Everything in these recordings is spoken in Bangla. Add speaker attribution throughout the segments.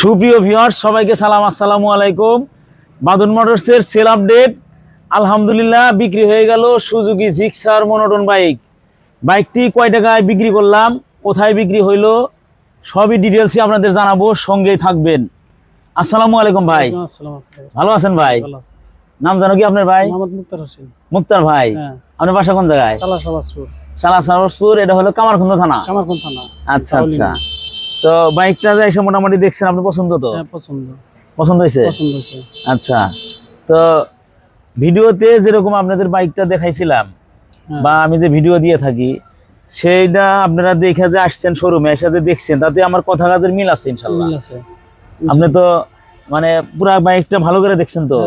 Speaker 1: সুপ্রিয় ভিউয়ার্স সবাইকে সালাম, আসসালামু আলাইকুম। বাদন মোটরসের সেল আপডেট। আলহামদুলিল্লাহ বিক্রি হয়ে গেল সুজুকি জিক্সার মনোটন বাইক। বাইকটি কয় টাকায় বিক্রি করলাম, কোথায় বিক্রি হইলো, সবই ডিটেলসে আপনাদের জানাবো, সঙ্গেই থাকবেন। আসসালামু আলাইকুম ভাই। ভালো আছেন ভাই? নাম জানো কি আপনার ভাই?
Speaker 2: মুক্তার হোসেন।
Speaker 1: মুক্তার ভাই, আপনার বাসা কোন জায়গায়? সালাসপুর। এটা হলো কামারখন্দ থানা। আচ্ছা আচ্ছা। তো বাইকটা যে এসে মোটামুটি দেখছেন, আপনি পছন্দ তো? পছন্দ হয়েছে। আচ্ছা, তো ভিডিওতে যেরকম আপনাদের বাইকটা দেখাইছিলাম বা আমি যে ভিডিও দিয়ে থাকি, সেইটা আপনারা দেখে যে আসছেন শোরুমে এসে যে দেখছেন, তাতে আমার কথা কাজের মিল আছে ইনশাল্লাহ। আপনি তো মানে পুরা বাইকটা ভালো করে দেখছেন তো?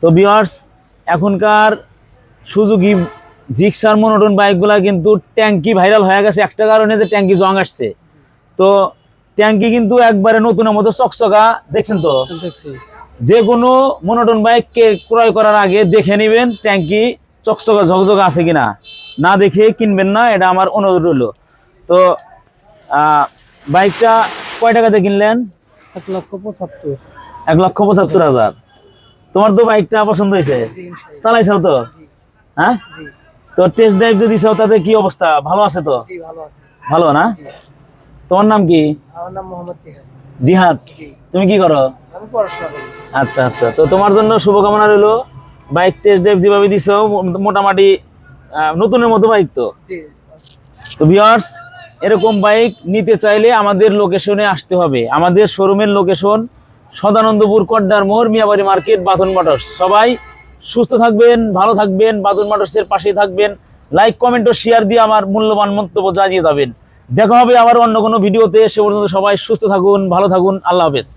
Speaker 1: তো ভিউয়ার্স, এখনকার সুজুকি জিক্সার মনোটন বাইকগুলা কিন্তু ট্যাঙ্কি ভাইরাল হয়ে গেছে একটা কারণে, যে ট্যাঙ্কি জং আসছে। তো ট্যাঙ্কি কিন্তু একবারে নতুনের মতো চকচকা, দেখছেন তো? যে কোনো মনোটন বাইক ক্রয় করার আগে দেখে নেবেন ট্যাঙ্কি চকচকা ঝকঝকা আছে কিনা, না দেখে কিনবেন না, এটা আমার অনুরোধ রইল। তো বাইকটা কয় টাকাতে কিনলেন? 1,75,000। তোমার তো বাইকটা পছন্দ হয়েছে, চালাইছাও তো? হ্যাঁ, তো টেস্ট ড্রাইভ যদি দিছাও, তাতে কি অবস্থা? ভালো আছে তো? ভালো না? তোমার নাম কি?
Speaker 2: আমার নাম মোহাম্মদ জিহাদ।
Speaker 1: জিহাদ, তুমি কি করো?
Speaker 2: আমি পড়াশোনা করি।
Speaker 1: আচ্ছা আচ্ছা, তো তোমার জন্য শুভকামনা রইলো। বাইক টেস্ট ড্রাইভ যেভাবে দিছো, মোটামুটি নতুনের মতো বাইক তো। তো ভিউয়ার্স, এরকম বাইক নিতে চাইলে আমাদের লোকেশনে আসতে হবে। আমাদের শোরুমের লোকেশন সদানন্দপুর কড্ডার মোড়, মিয়াবাড়ি মার্কেট, বাদন মোটরস। সবাই সুস্থ থাকবেন, ভালো থাকবেন, বাদন মোটরসের পাশেই থাকবেন। লাইক, কমেন্ট ও শেয়ার দিয়ে আমার মূল্যবান মন্তব্য জানিয়ে যাবেন। দেখা হবে আবার অন্য কোনো ভিডিওতে। সে পর্যন্ত সবাই সুস্থ থাকুন, ভালো থাকুন, আল্লাহ হাফেজ।